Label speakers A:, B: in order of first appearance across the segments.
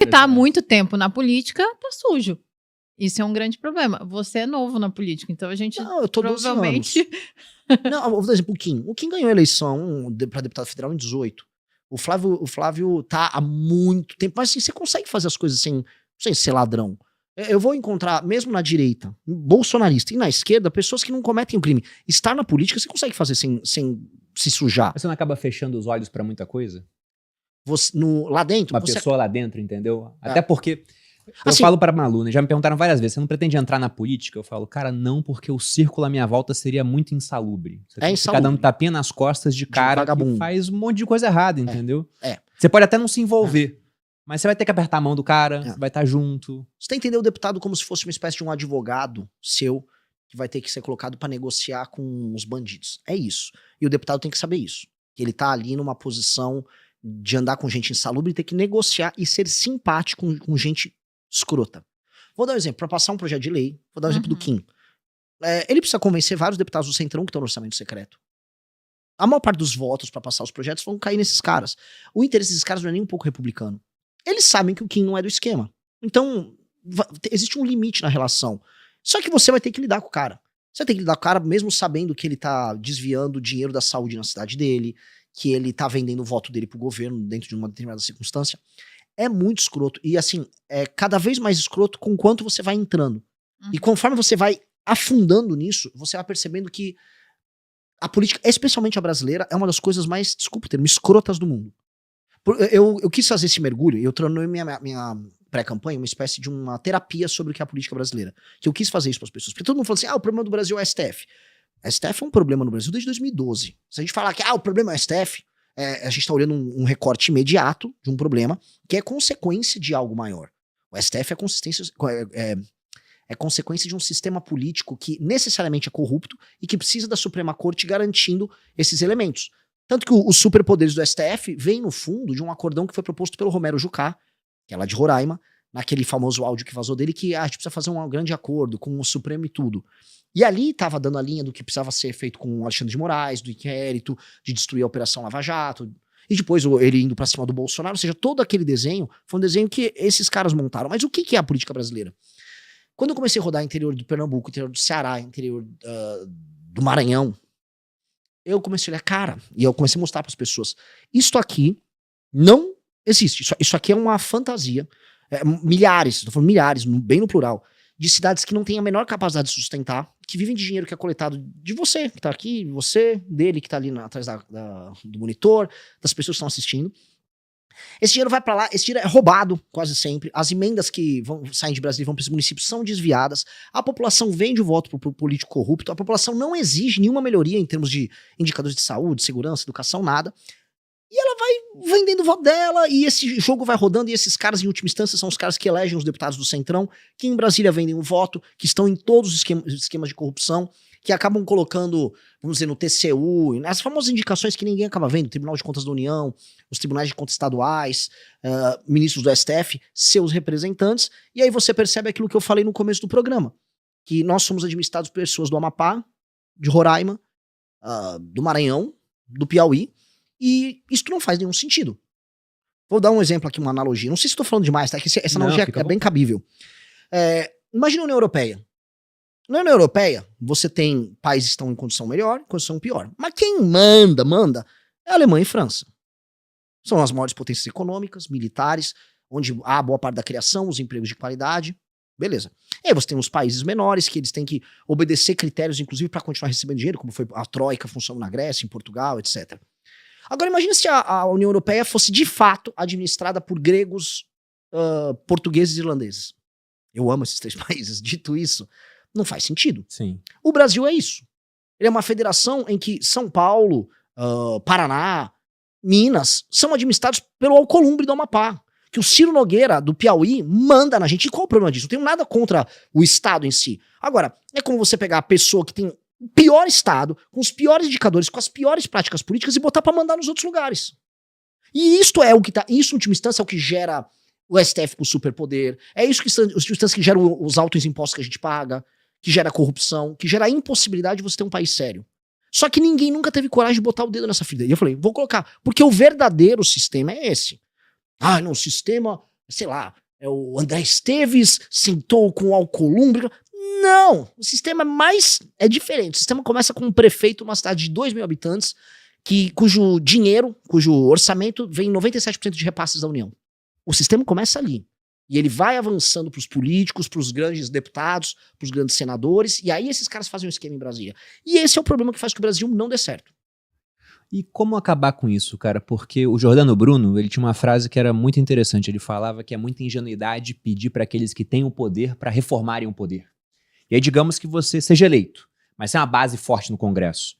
A: que tá há muito tempo na política, tá sujo. Isso é um grande problema. Você é novo na política, então a gente
B: Não, eu tô 12
A: provavelmente...
B: anos. Não, vou dar exemplo, o Kim ganhou a eleição para deputado federal em 18. O Flávio tá há muito tempo, mas assim, você consegue fazer as coisas sem ser ladrão. Eu vou encontrar, mesmo na direita, bolsonarista, e na esquerda, pessoas que não cometem o crime. Estar na política, você consegue fazer sem se sujar.
C: Você não acaba fechando os olhos pra muita coisa?
B: Lá dentro...
C: Uma pessoa lá dentro, entendeu?
B: É.
C: Até porque... Eu
B: Assim,
C: falo pra Malu, né? Já me perguntaram várias vezes, você não pretende entrar na política? Eu falo, cara, não, porque o círculo à minha volta seria muito insalubre. Você tem que ficar dando tapinha nas costas de cara que faz um monte de coisa errada, entendeu? Você pode até não se envolver, mas você vai ter que apertar a mão do cara, você vai estar junto.
B: Você tem que entender o deputado como se fosse uma espécie de um advogado seu, que vai ter que ser colocado pra negociar com os bandidos. É isso. E o deputado tem que saber isso. Que ele tá ali numa posição de andar com gente insalubre e ter que negociar e ser simpático com gente escrota. Vou dar um exemplo, para passar um projeto de lei, vou dar um exemplo do Kim. Ele precisa convencer vários deputados do Centrão que estão no orçamento secreto. A maior parte dos votos para passar os projetos vão cair nesses caras. O interesse desses caras não é nem um pouco republicano. Eles sabem que o Kim não é do esquema. Então, existe um limite na relação. Só que você vai ter que lidar com o cara. Você tem que lidar com o cara mesmo sabendo que ele tá desviando o dinheiro da saúde na cidade dele, que ele tá vendendo o voto dele pro governo dentro de uma determinada circunstância. É muito escroto. E assim, é cada vez mais escroto com quanto você vai entrando. E conforme você vai afundando nisso, você vai percebendo que a política, especialmente a brasileira, é uma das coisas mais, desculpa o termo, escrotas do mundo. Eu quis fazer esse mergulho, eu tornei minha pré-campanha uma espécie de uma terapia sobre o que é a política brasileira. Que eu quis fazer isso para as pessoas. Porque todo mundo fala assim, o problema do Brasil é o STF. A STF é um problema no Brasil desde 2012. Se a gente falar que o problema é o STF, a gente está olhando um recorte imediato de um problema que é consequência de algo maior. O STF é consequência de um sistema político que necessariamente é corrupto e que precisa da Suprema Corte garantindo esses elementos. Tanto que os superpoderes do STF vêm no fundo de um acordão que foi proposto pelo Romero Jucá, que é lá de Roraima, naquele famoso áudio que vazou dele, que a gente precisa fazer um grande acordo com o Supremo e tudo. E ali estava dando a linha do que precisava ser feito com o Alexandre de Moraes, do inquérito, de destruir a Operação Lava Jato, e depois ele indo pra cima do Bolsonaro, ou seja, todo aquele desenho foi um desenho que esses caras montaram. Mas o que é a política brasileira? Quando eu comecei a rodar interior do Pernambuco, interior do Ceará, interior do Maranhão, eu comecei a olhar, cara, e eu comecei a mostrar para as pessoas, isto aqui não existe, isso aqui é uma fantasia, milhares, estou falando milhares, bem no plural, de cidades que não têm a menor capacidade de sustentar, que vivem de dinheiro que é coletado de você, que tá aqui, dele que tá ali atrás do monitor, das pessoas que estão assistindo. Esse dinheiro vai pra lá, esse dinheiro é roubado quase sempre, as emendas que saem de Brasília e vão para esses municípios são desviadas, a população vende o voto pro político corrupto, a população não exige nenhuma melhoria em termos de indicadores de saúde, segurança, educação, nada. E ela vai vendendo o voto dela, e esse jogo vai rodando, e esses caras, em última instância, são os caras que elegem os deputados do Centrão, que em Brasília vendem o voto, que estão em todos os esquemas de corrupção, que acabam colocando, vamos dizer, no TCU, nas famosas indicações que ninguém acaba vendo, Tribunal de Contas da União, os tribunais de contas estaduais, ministros do STF, seus representantes, e aí você percebe aquilo que eu falei no começo do programa, que nós somos administrados por pessoas do Amapá, de Roraima, do Maranhão, do Piauí, e isso não faz nenhum sentido. Vou dar um exemplo aqui, uma analogia. Não sei se estou falando demais, tá? Que essa analogia é bem cabível. Imagina a União Europeia. Na União Europeia, você tem países que estão em condição melhor, em condição pior. Mas quem manda, é a Alemanha e França. São as maiores potências econômicas, militares, onde há boa parte da criação, os empregos de qualidade. Beleza. E aí você tem os países menores, que eles têm que obedecer critérios, inclusive, para continuar recebendo dinheiro, como foi a Troika funcionando na Grécia, em Portugal, etc. Agora imagina se a União Europeia fosse de fato administrada por gregos, portugueses e irlandeses. Eu amo esses três países. Dito isso, não faz sentido.
C: Sim.
B: O Brasil é isso. Ele é uma federação em que São Paulo, Paraná, Minas são administrados pelo Alcolumbre do Amapá. Que o Ciro Nogueira, do Piauí, manda na gente. E qual o problema disso? Não tenho nada contra o Estado em si. Agora, é como você pegar a pessoa que tem o pior Estado, com os piores indicadores, com as piores práticas políticas e botar pra mandar nos outros lugares. E isto é o que tá. Isso, em última instância, é o que gera o STF com superpoder. É isso que, em última instância, que gera os altos impostos que a gente paga, que gera corrupção, que gera a impossibilidade de você ter um país sério. Só que ninguém nunca teve coragem de botar o dedo nessa ferida. E eu falei, vou colocar, porque o verdadeiro sistema é esse. Não, o sistema sei lá, o André Esteves sentou com o Alcolumbre. Não, o sistema é diferente. O sistema começa com um prefeito, uma cidade de 2 mil habitantes, cujo orçamento vem 97% de repasses da União. O sistema começa ali. E ele vai avançando pros políticos, pros grandes deputados, pros grandes senadores, e aí esses caras fazem um esquema em Brasília. E esse é o problema que faz que o Brasil não dê certo.
C: E como acabar com isso, cara? Porque o Giordano Bruno, ele tinha uma frase que era muito interessante. Ele falava que é muita ingenuidade pedir para aqueles que têm o poder para reformarem o poder. E aí digamos que você seja eleito, mas tem uma base forte no Congresso.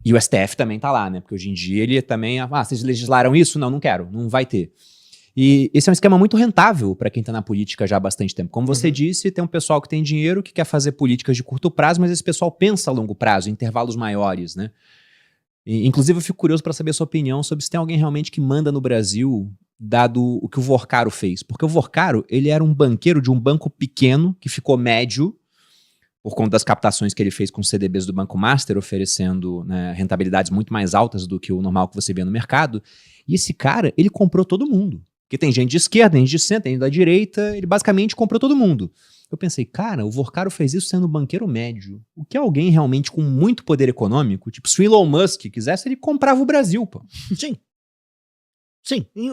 C: E o STF também tá lá, né? Porque hoje em dia ele também... vocês legislaram isso? Não quero. Não vai ter. E esse é um esquema muito rentável para quem tá na política já há bastante tempo. Como você disse, tem um pessoal que tem dinheiro, que quer fazer políticas de curto prazo, mas esse pessoal pensa a longo prazo, em intervalos maiores, né? E, inclusive, eu fico curioso para saber a sua opinião sobre se tem alguém realmente que manda no Brasil, dado o que o Vorcaro fez. Porque o Vorcaro, ele era um banqueiro de um banco pequeno, que ficou médio, por conta das captações que ele fez com os CDBs do Banco Master, oferecendo, né, rentabilidades muito mais altas do que o normal que você vê no mercado. E esse cara, ele comprou todo mundo. Porque tem gente de esquerda, gente de centro, gente da direita, ele basicamente comprou todo mundo. Eu pensei, cara, o Vorcaro fez isso sendo um banqueiro médio. O que alguém realmente com muito poder econômico, tipo, se o Elon Musk quisesse, ele comprava o Brasil, pô.
B: Sim. Sim. E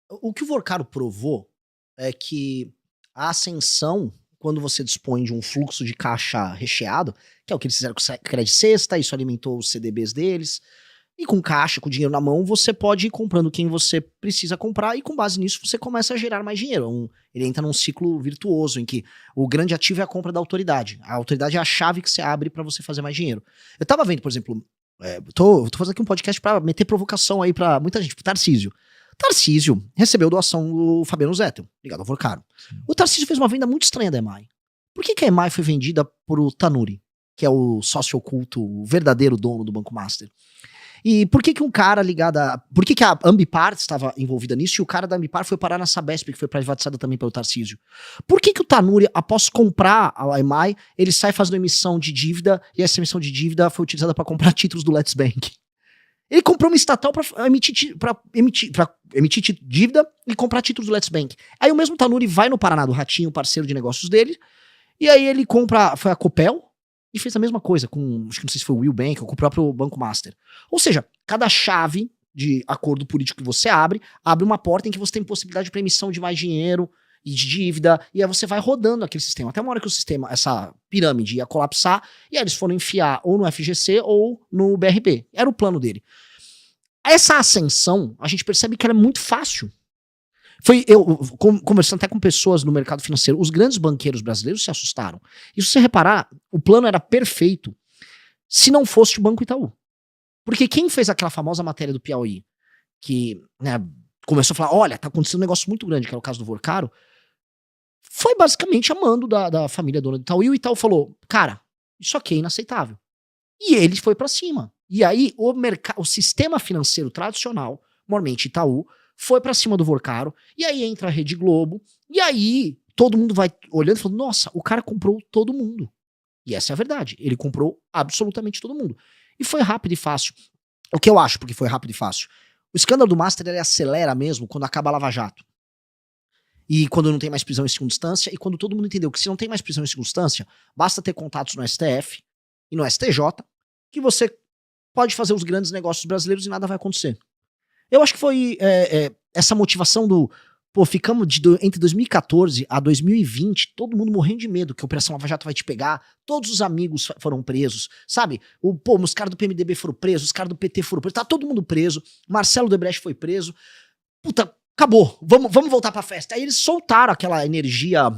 B: o que o Vorcaro provou é que a ascensão, quando você dispõe de um fluxo de caixa recheado, que é o que eles fizeram com o Crédito Sexta, isso alimentou os CDBs deles, e com caixa, com dinheiro na mão, você pode ir comprando quem você precisa comprar e com base nisso você começa a gerar mais dinheiro. Ele entra num ciclo virtuoso em que o grande ativo é a compra da autoridade. A autoridade é a chave que você abre para você fazer mais dinheiro. Eu tava vendo, por exemplo, tô fazendo aqui um podcast para meter provocação aí para muita gente, pro Tarcísio. Tarcísio recebeu doação do Fabiano Zettel, ligado ao Vorcaro. O Tarcísio fez uma venda muito estranha da EMAI. Por que a EMAI foi vendida por Tanuri, que é o sócio oculto, o verdadeiro dono do Banco Master? E por que um cara ligado a... Por que a Ambipar estava envolvida nisso e o cara da Ambipar foi parar na Sabesp, que foi privatizada também pelo Tarcísio? Por que o Tanuri, após comprar a EMAI, ele sai fazendo emissão de dívida e essa emissão de dívida foi utilizada para comprar títulos do Let's Bank? Ele comprou uma estatal para emitir dívida e comprar títulos do Let's Bank. Aí o mesmo Tanuri vai no Paraná do Ratinho, parceiro de negócios dele, e aí ele compra... Foi a Copel... E fez a mesma coisa com, acho que não sei se foi o Will Bank ou com o próprio Banco Master. Ou seja, cada chave de acordo político que você abre uma porta em que você tem possibilidade para emissão de mais dinheiro e de dívida, e aí você vai rodando aquele sistema. Até uma hora que o sistema, essa pirâmide ia colapsar, e aí eles foram enfiar ou no FGC ou no BRB. Era o plano dele. Essa ascensão, a gente percebe que ela é muito fácil. Eu conversando até com pessoas no mercado financeiro, os grandes banqueiros brasileiros se assustaram. E se você reparar, o plano era perfeito se não fosse o Banco Itaú. Porque quem fez aquela famosa matéria do Piauí, que, né, começou a falar, olha, tá acontecendo um negócio muito grande, que era o caso do Vorcaro, foi basicamente a mando da família dona do Itaú. E o Itaú falou, cara, isso aqui é inaceitável. E ele foi pra cima. E aí o sistema financeiro tradicional, normalmente Itaú, foi pra cima do Vorcaro, e aí entra a Rede Globo, e aí todo mundo vai olhando e falando, nossa, o cara comprou todo mundo. E essa é a verdade, ele comprou absolutamente todo mundo. E foi rápido e fácil. O que eu acho, porque foi rápido e fácil. O escândalo do Master, ele acelera mesmo quando acaba a Lava Jato. E quando não tem mais prisão em segunda instância, e quando todo mundo entendeu que se não tem mais prisão em segunda instância, basta ter contatos no STF e no STJ, que você pode fazer os grandes negócios brasileiros e nada vai acontecer. Eu acho que foi essa motivação do... Pô, ficamos entre 2014 a 2020, todo mundo morrendo de medo que a Operação Lava Jato vai te pegar, todos os amigos foram presos, sabe? Os caras do PMDB foram presos, os caras do PT foram presos, tá todo mundo preso, Marcelo Debrecht foi preso, puta, acabou, vamos voltar pra festa. Aí eles soltaram aquela energia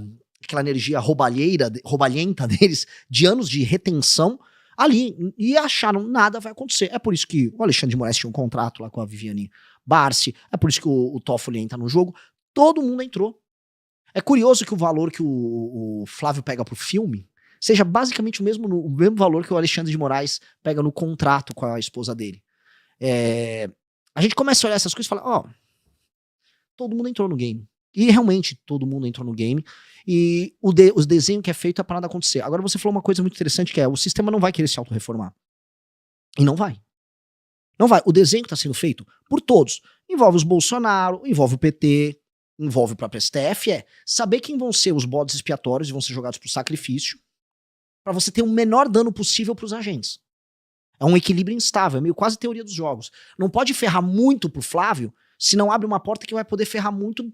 B: roubalhenta deles, de anos de retenção, ali, e acharam nada vai acontecer. É por isso que o Alexandre de Moraes tinha um contrato lá com a Viviane Barsi, é por isso que o Toffoli entra no jogo, todo mundo entrou. É curioso que o valor que o Flávio pega pro filme seja basicamente o mesmo valor que o Alexandre de Moraes pega no contrato com a esposa dele. A gente começa a olhar essas coisas e fala, todo mundo entrou no game. E realmente todo mundo entrou no game. E o desenho que é feito é para nada acontecer. Agora você falou uma coisa muito interessante que é, o sistema não vai querer se autorreformar. E não vai. Não vai. O desenho está sendo feito por todos. Envolve os Bolsonaro, envolve o PT, envolve o próprio STF, é saber quem vão ser os bodes expiatórios e vão ser jogados pro sacrifício, para você ter o menor dano possível pros agentes. É um equilíbrio instável, é meio quase teoria dos jogos. Não pode ferrar muito pro Flávio, se não abre uma porta que vai poder ferrar muito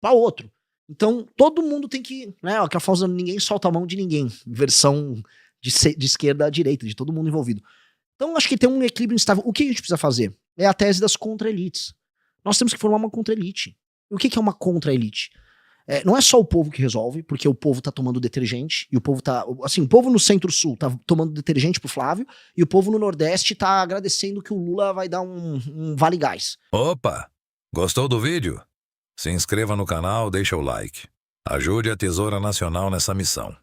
B: para outro. Então, todo mundo tem que, né, aquela famosa ninguém solta a mão de ninguém, versão de esquerda à direita, de todo mundo envolvido. Então, acho que tem um equilíbrio instável. O que a gente precisa fazer? É a tese das contra-elites. Nós temos que formar uma contra-elite. E o que é uma contra-elite? Não é só o povo que resolve, porque o povo tá tomando detergente, e o povo tá, assim, o povo no Centro-Sul tá tomando detergente pro Flávio, e o povo no Nordeste tá agradecendo que o Lula vai dar um vale gás.
D: Opa! Gostou do vídeo? Se inscreva no canal, deixa o like. Ajude a Tesoura Nacional nessa missão.